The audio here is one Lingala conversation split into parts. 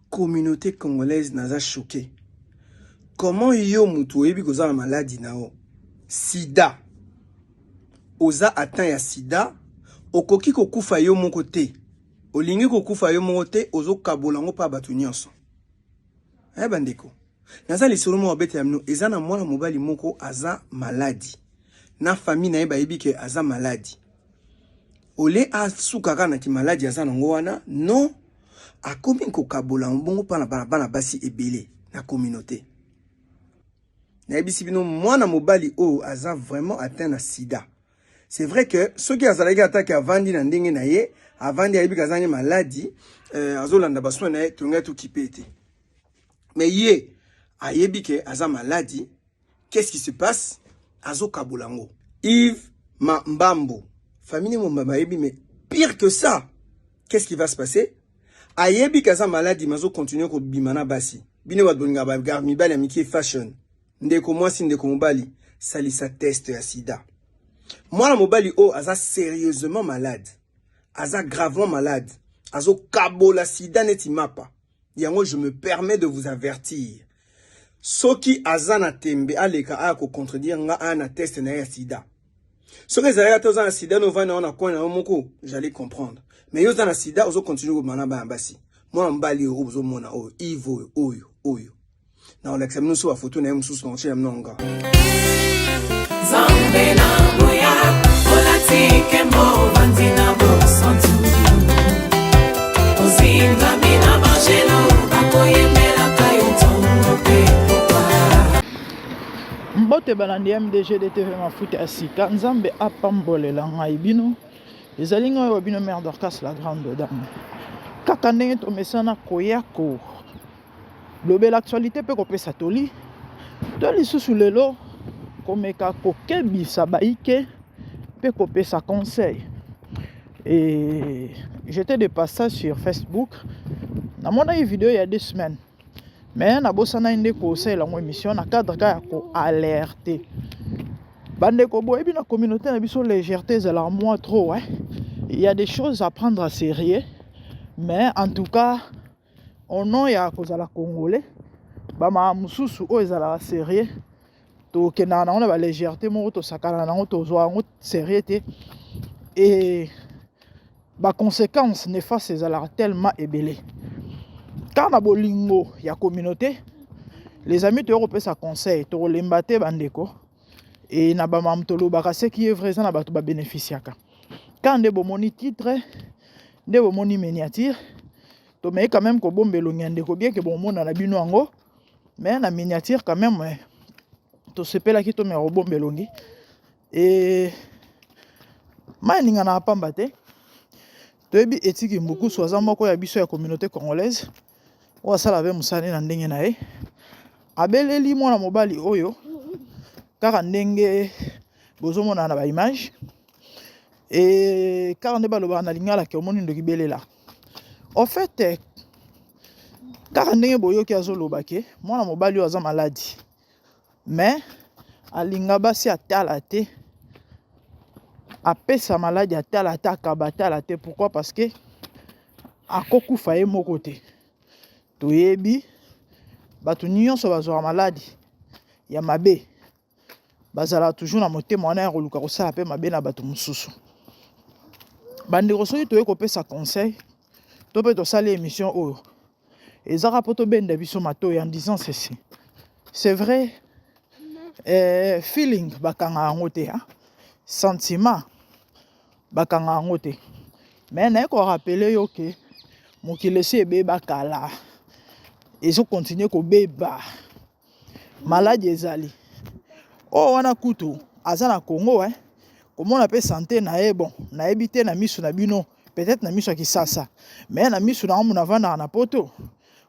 communauté congolaise naza choqué. Comment yo mutu oyebi koza na maladie nao? Sida. Oza atteint ya sida, okoki kokufa yo moko te. Olingi kokufa yo moko te, ozo kabolango pa batu nyonso. Bandeko. Naza lisolo mo obete ya mno, eza na mwana mobali moko aza maladie. Na famille na ye bayebi ke aza maladie. Ole asukaka na ki maladie aza nango wana, non. Akomi ko kabola mbongo pa na bana basi ebele na communauté. Na yebisi bino mwana mobali o aza vraiment atteint na sida. C'est vrai que ceux qui azalaki attaque avandi na ndenge na ye, avandi ayebi kazanye maladie, azolanda baso na ye tonga tout kipete. Mais ye ayebi ke aza maladie, qu'est-ce qui se passe? Azo kabolango. Yves Mbambo. Famille Mbamba yebi, mais pire que ça. Qu'est-ce qui va se passer? Ayebi kaza maladie, mazo continue ko bimana basi. Bine wa donga ba garmi bali amiki fashion. Ndeko mwasi ndeko mobali, salisa test ya sida. Mwana mobali o aza sérieusement malade. Aza gravement malade. Azo kabola sida neti mapa. Yango je me permets de vous avertir. Soki aza na tembe aleka a ko contredire nga ana test na ya sida. Soki zalaka toza na sida no vana ona kwa na moko, j'allais comprendre. Mais yo za na sida ozo continue ko mana ba basi. Mwana mobali o ozo mona o Ivo oyo. Na on examine sur la photo na msusu na chez mnonga. Zambe na moya, olatike mo vandina bo santu. Ozinga mina bajelo, akoyemela kayotongo pepopa. Mbote balandi MDG de TV Mafuta Asika, Nzambe apambolela ngai bino. Ezali ngai wa bino mère Dorcas la grande dame. Kaka ndenge tomesana koyako. Lobe l'actualité peut kopesa toli. Toli sous lelo komeka kokebisa baike peut kopesa conseil. Et j'étais de passage sur Facebook. Na mona une vidéo il y a 2 semaines. Mais na bosana inde conseil la émission na cadre ka ko alerter. Bande ko boyebi na communauté na biso légèreté za la moi trop hein. Il y a des choses à prendre à sérieux. Mais en tout cas au nom ya kozala congolais bama mususu o ezala sérieux to kenana on a ba légèreté mo to sakana na to zo ngo sérieux te et ba conséquences néfastes ezala tellement ebelé quand na bolingo ya communauté les amis te européens ça conseil to lembate bandeko et na ba mamtolo ba ce qui est vrai ça na ba to ba bénéficiaka quand de bomoni titre de bomoni miniature to mais quand même ko bombelo nyande ko bien que bon mona na bino ango mais na miniature quand même to sepela ki to me bombelo ngi et maninga na pamba te to ebi etiki mbuku soza moko ya biso ya communauté congolaise o sala be musane na ndenge na ye abeleli mwana mobali oyo kaka ndenge bozomona na ba image et kaka nde baloba na lingala ke omoni ndoki belela. En fait, car ndenge boyoki azoloba ke mwana mobali aza maladie. Mais alinga basi atala te. Apesa maladie atala te akabata te. Pourquoi? Parce que akokufa ye moko te. Toyebi batu nyonso bazwa maladie ya mabe. Bazala toujours na motema wana ya koluka kosala pe mabe na batu mususu. Bandeko soki toye kopesa conseil to peut saler émission oh et ça rapporte bien de biso mato en disant ceci c'est vrai feeling bakanga ngote hein sentiment bakanga ngote mais na ko rappeler yo ke mokile se beba kala et so continuer ko beba maladie ezali oh wana kutu azana Congo hein comment on appelle santé na bon na ebité na miso na bino peut-être na miso ki sasa mais na miso na mona vanda na poto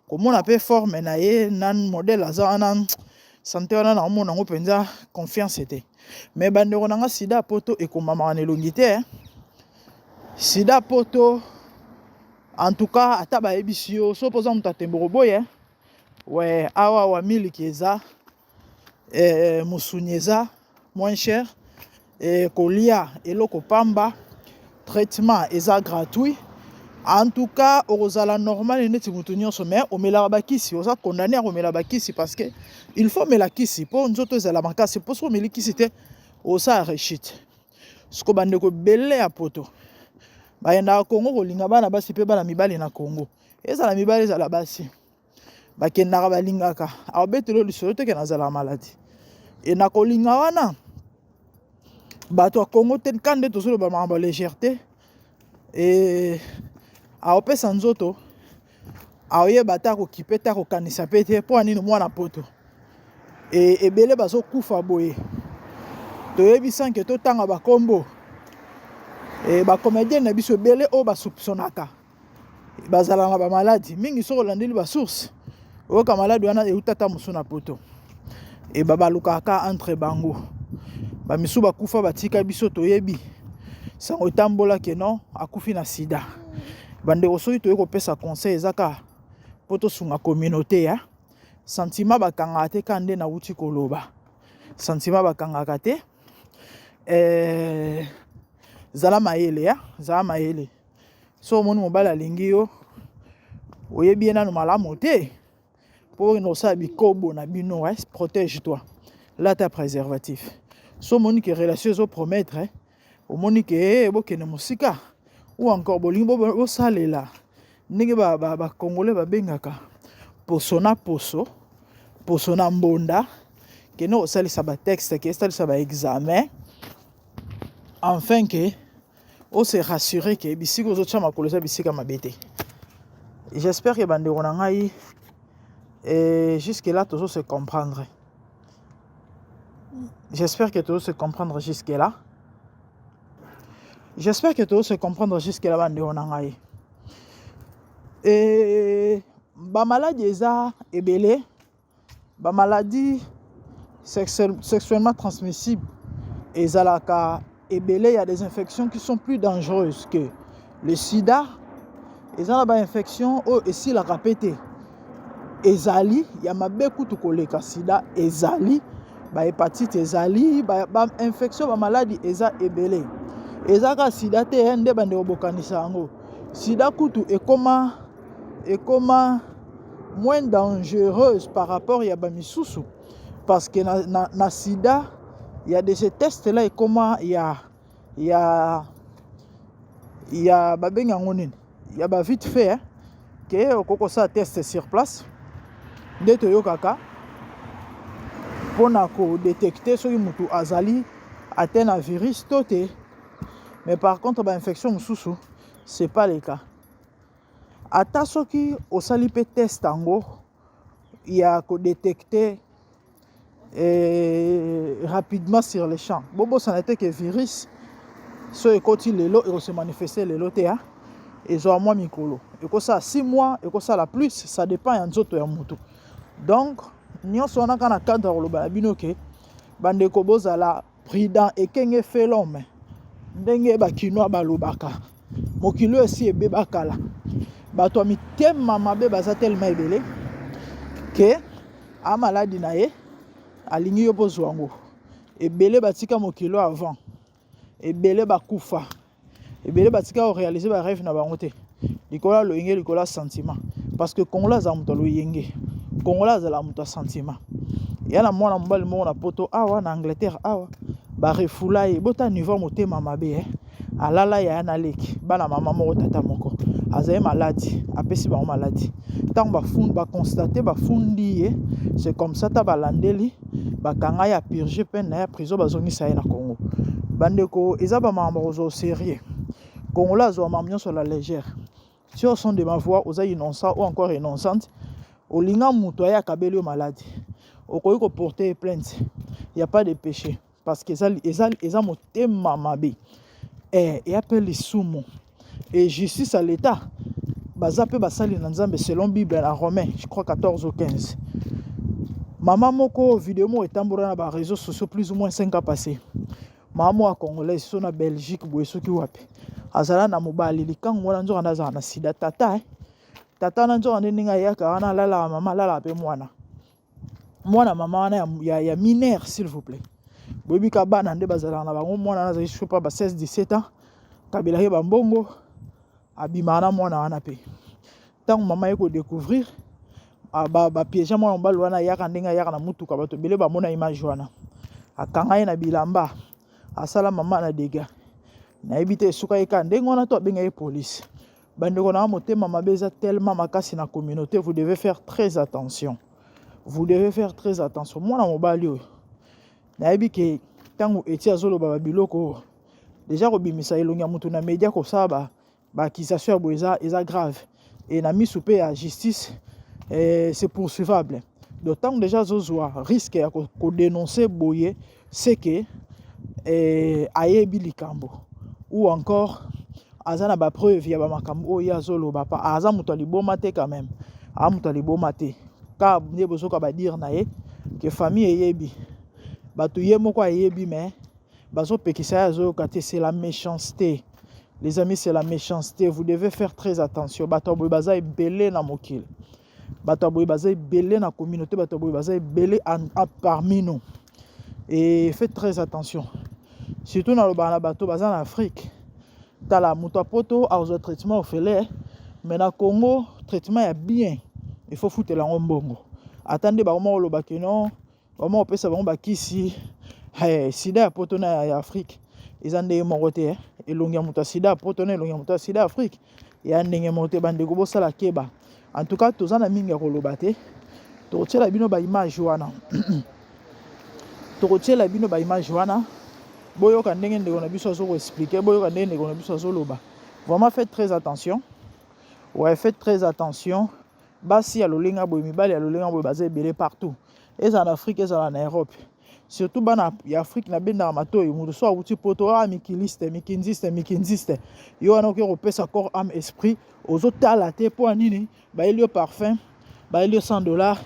comment on appelle forme na ye nan modèle aza nan santé wana na mona ngo penza confiance était mais bandeko na nga sida poto e ko mama na longité sida poto en tout cas ata ba ebisio so poza muta temboro boye ouais awa wa miliki eza musunyeza moins cher et kolia eloko pamba traitement eza gratuit En tout cas, ozala normal neti mutu nyonso mais omela bakisi, oza condamné à omela bakisi parce que il faut mela kisi po nzoto ezala makasi po so omeli kisi te osa rechite. Siko bandeko belé ya poto. Bayenda Congo kolinga bana basi pe bana mibali na Congo. Ezala mibali ezala basi. Bakendaka balingaka. Abetelo lisolo te ke nazala maladie. Et na kolinga wana bato ya Congo te kande tozolo ba mamba légèreté et aopesa nzoto aoyeba ta kokipe ta kokanisa pe te mpo anini mwana poto e ebele bazokufa boye toyebi sanke totanga bakombo e bacomédien na biso ebele oyo basoupçonnaka bazala na bamaladi mingi soko olandeli basource oyoka maladi wana eutata mosu na poto e babalukaka entre bango bamisu bakufa batika biso toyebi sango etambolaki non akufi na sida bandeko soki toyei kopesa conseil ezaka po tosunga communauté ya sentiment bakangaka te ka nde nauti koloba sentiment bakangaka te zala mayele ya zala mayele so omoni mobali alingi yo oyebi ye nano malamu te mpo nosala bikobo na bino protège toi lata préservatif so omoni ke relation ezopromettre omoni ke bokende mosika ou encore bolingi bosalela ndenge bakongolais babengaka poso na poso poso na mbonda kende osalisa batexte ke esalisa baexamen enfin ke ose rassurer ke bisika ozotia makolo eza bisika mabe te. J'espère que bandeko na ngai jusque là tozo se comprendre. J'espère que tozo se comprendre jusque là. J'espère que tozo se comprendre jusque là bandeko na ngai. Et ba maladie eza ebele, ba maladie sexuellement transmissibles ezalaka ebele, il y a des infections qui sont plus dangereuses que le sida. Ezala ba infection o esi la répéter. Ezali, il y a mabe kutu koleka sida ezali, ba hépatite ezali, ba infection ba maladie eza ebele. Ezaka sida te ende bande obokanisa yango. Sida kutu ekoma moins dangereuse par rapport ya ba misusu parce que na sida il y a de ces tests là et comment il y a ba benga ngonini il y a ba vite fait que okoko ça test sur place de toyokaka pona ko détecter soki mutu azali atteint na virus toté mais par contre ba infection mususu c'est pas le cas ata soki osali pe test ango il y a ko détecter rapidement sur les champs. Bobo ça n'était que virus. So ekoti lelo et se manifester lelo te et zo moi mikolo. Et que ça 6 mois et que ça la plus ça dépend ya nzoto ya mutu. Donc nyonso na kana cadre loba binoke bande ko bozala prudent et kenge fait l'homme. Ndenge ba kinwa balobaka. Mokilo esi ebebakala. Bato mitema mabe baza tellement ebele que a maladie na ye alingi yo pozwango ebele batika mokilo avant ebele bakufa ebele batika o réaliser ba rêve na bango te likola loyenge likola sentiment parce que kongola za muto loyenge kongola za la muto sentiment yana mwana mobali moko na poto awa na Angleterre awa ba refula ye bota niveau motema mabe alala ya na leki bana mama moko tata moko azaye maladi apesi ba maladi tant ba fund ba constater ba fundi ye c'est comme ça ta balandeli bakanga ya purger peine na ya prison bazongisa ye na Congo bandeko eza ba mambo au sérieux Congola zo mamnyo sur la légère si au son de ma voix aux innocents ou encore innocente olinga muto ya kabeli maladi okoyi ko porter plainte il y a pas de péché parce que eza motema mabe et appelle les sumo et justice à l'état bazape basali na nzambe selon Bible en Romains je crois 14 ou 15. Maman moko vidéo mo etambora na ba réseaux sociaux plus ou moins 5 ans passé. Maman a congolais so na Belgique boyeso ki wapi. Azala na mobali likango wana nzoka naza na sida tata tata na nzoka ndinga yaka wana lala mama lala pe mwana mama wana ya mineur s'il vous plaît. Boyebi ka bana nde bazala na bango mwana naza je sais pas ba 16 17 ans kabila ye bambongo abimana mwana wana pe tant maman eko découvrir ba piège mwana mobali wana yaka ndenga yaka na mutuka bato bele ba mona image wana akanga ye na bilamba asala mama na dégâts na ebité suka eka ndenga wana to benga ye police bandeko na motema mabe eza tellement makasi na communauté. Vous devez faire très attention, vous devez faire très attention. Mwana mobali oyo na yebi ke tango eti azoloba ba biloko déjà kobimisa elongi ya mutu na média ko saba ba accusation ya boeza eza grave et na misu pe ya justice c'est poursuivable. D'autant déjà zozwa risque ya ko dénoncer boye c'est que ayebi likambo ou encore azana ba preuve ya ba makambo oyo azoloba pa aza mutu aliboma te quand même a mutu aliboma te ka ne bozoka ba dire na ye que famille eyebi bato ye moko ayebi mais bazo pekisa azoyoka te. C'est la méchanceté les amis, c'est la méchanceté. Vous devez faire très attention. Bato boy baza ebele na mokili, bato boy baza ebele na communauté, bato boy baza ebele parmi nous, et faites très attention surtout dans le bana bato baza en Afrique. Tala muto poto a aux traitement ofele mais na Congo traitement ya bien, il faut foutre la mbongo. Attendez ba moment lo bakeno vraiment opesa ba bakisi sida ya poto na ya Afrique ezande morote elongi ya muto sida poto na elongi ya muto sida Afrique ya ndenge mote bandeko bosala keba. En tout cas tozana mingi ya koloba te, tokotiela bino ba image wana tokotiela bino ba image wana boyoka ndenge ndeko na biso azo expliquer, boyoka ndenge ndeko na biso azo loba. Vraiment faites très attention. Ouais, faites très attention. Basi ya lolinga boy mibali ya lolinga boy baza ebele partout. Eza en Afrique, eza en Europe. Surtout bana ya Afrique na benda matoyo mutu so awuti poto mikiliste mikinziste yo wana ko pesa corps âme esprit ozotala te po nini ba elio parfum ba elio $100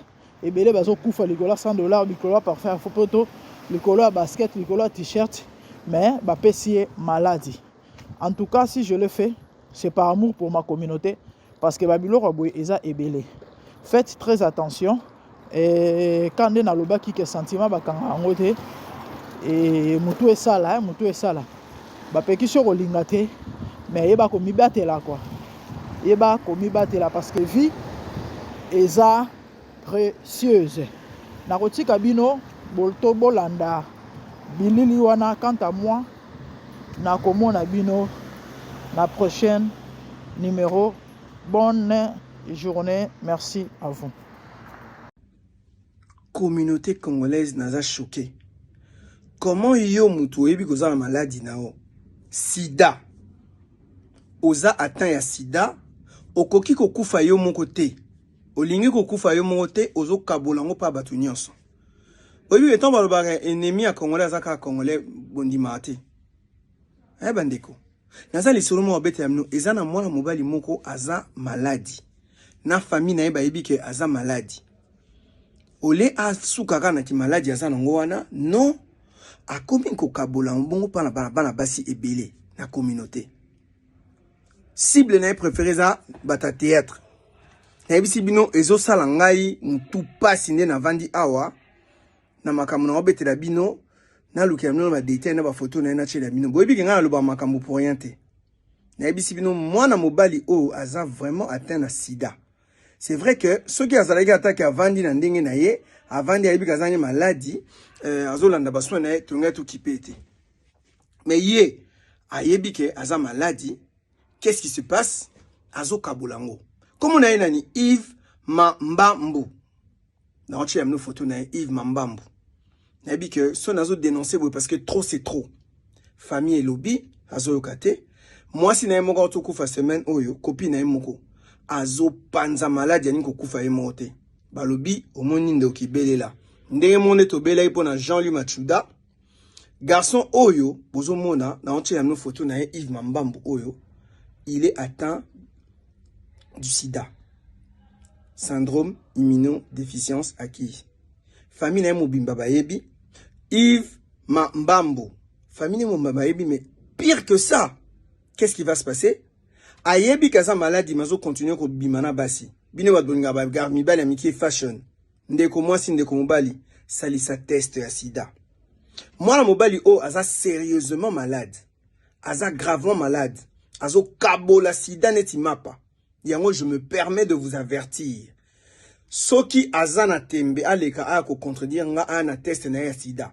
ebele bazo kufa likolo $100 likolo parfum ya poto likolo basket likolo t-shirt mais ba pesier maladie. En tout cas si je le fais c'est par amour pour ma communauté parce que babilo boy eza ebele. Faites très attention. Et quand on a le bas qui est sentiment bakanga ngote et mutu esala ba peki sur olingate mais yeba ko mibatela quoi, yeba ko mibatela parce que vie eza précieuse. Na kotika bino bolto bolanda bilili wana. Quant à moi na komona bino na prochaine numéro. Bonne journée, merci à vous. Communauté congolaise naza choqué. Comment yo mutu oyebi koza na maladie nao sida oza atteint ya sida okoki kokufa yo moko te, olingi kokufa yo moko te, ozo kabolango pa batu nyonso. Oyebi etant balobaka ennemi ya congolais azaka congolais bondima te. Bandeko naza lisolo mo obete ya mino eza na mwana mobali moko aza maladie na famille na ye bayebi ke aza maladie. Ole a soukaka na ki maladie aza nango wana non akomi ko kabola mbongo pa na bana basi ebele na communauté. Cible na préféré za bata théâtre. Na yebisi bino ezo sala ngai mutu pasi nde na vandi awa na makambo na obetela bino na luki ya bino ba détail na ba photo na na chela bino. Boyebi ke nga loba makambo pour rien te. Na yebisi bino mwana mobali o aza vraiment atteint na sida. C'est vrai que ceux qui azalaki attaque avandi na ndenge na ye avandi ayebi kazanye maladie azolanda baswa na ye tonga tout kipete. Mais ye ayebi ke aza maladie, qu'est-ce qui se passe? Azo kabolango. Comme on a nani Yves Mambambu. Na on tient nos photos na Yves Mambambu. Nayebi que son azo dénoncer parce que trop c'est trop. Famille et lobby azo lokate. Moi si na moko to kufa semaine oyo copine na moko azo panza malade yani kokufa ye mote balobi omoni nde okibelela ndenge monde to bela ipo na Jean-Louis Machuda garçon oyo bozo mona na onche ya no photo na Yves Mambambu oyo il est atteint du sida, syndrome immunodéficience acquise. Famille na mobimba bayebi Yves Mambambu famille mo bayebi. Mais pire que ça, qu'est-ce qui va se passer? Ayebi kaza maladie mazo continuer ko bimana basi. Bine wa bonga ba gar mibali ya miki fashion. Ndeko mwasi ndeko mobali salisa test ya sida. Mwana mobali o aza sérieusement malade. Aza gravement malade. Azo kabola sida neti mapa. Yango je me permets de vous avertir. Soki azana tembe aleka ako contredire nga ana test na ya sida.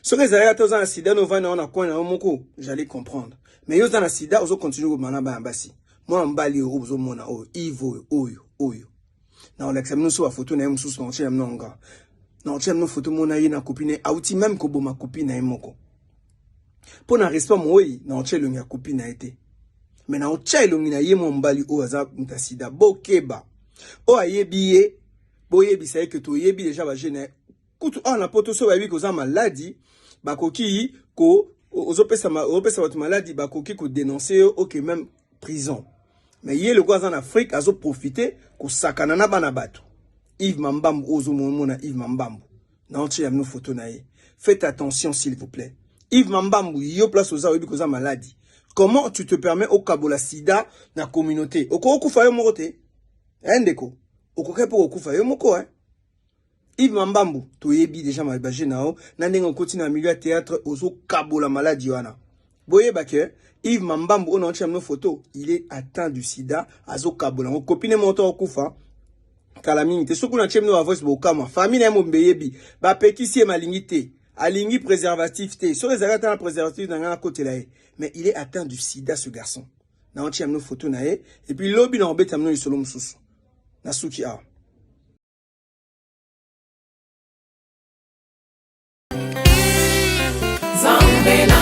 Soki ezalaka te ozana sida no vana ona kona moko, j'allais comprendre. Mais yo zana sida ozo continue ko mana ba mbasi. Moi mbali ozo mona o ivo oyo. Na on l'examine sur la photo na mususu na chema nonga. Na chema no photo mona yina copine auti même ko boma copine na moko. Pour na respect moi na chelo nya copine na été. Mais na chelo ngina yemo mbali o aza mtasida bokeba. O ayebiye boyebi sai que to yebi déjà ba jeune kutu na poto so babi ko za maladie bakoki ko ozopesa watu maladie bakoki ko dénoncer OK même prison. Mais yé le quoi en Afrique azo profiter ko sakana na bana bato. Yves Mambambu ozo mona Yves Mambambu. Na onti yamno photo na ye. Faites attention s'il vous plaît. Yves Mambambu yo place oza oyebi ko za maladie. Comment tu te permets au kabola sida na communauté? Oko okufa yo moko te. Ndeko. Okoke po okufa yo moko Yves Mambambu to yebi déjà ma baje nao na ndengo continue na milieu théâtre ozo kabola maladie wana. Boye bake Yves Mambambu on a nos photos, il est atteint du sida azo kabola. Mon copine monto okufa kalamini te soku na chemno a voice bokama famille na mo mbeyebi ba petisi malingité alingi préservatif te so les arrêter na préservatif na ngana côté là mais il est atteint du sida ce garçon. Na on nos photos na et puis lobby na obeta mno isolo mususu. Na suki a Zambena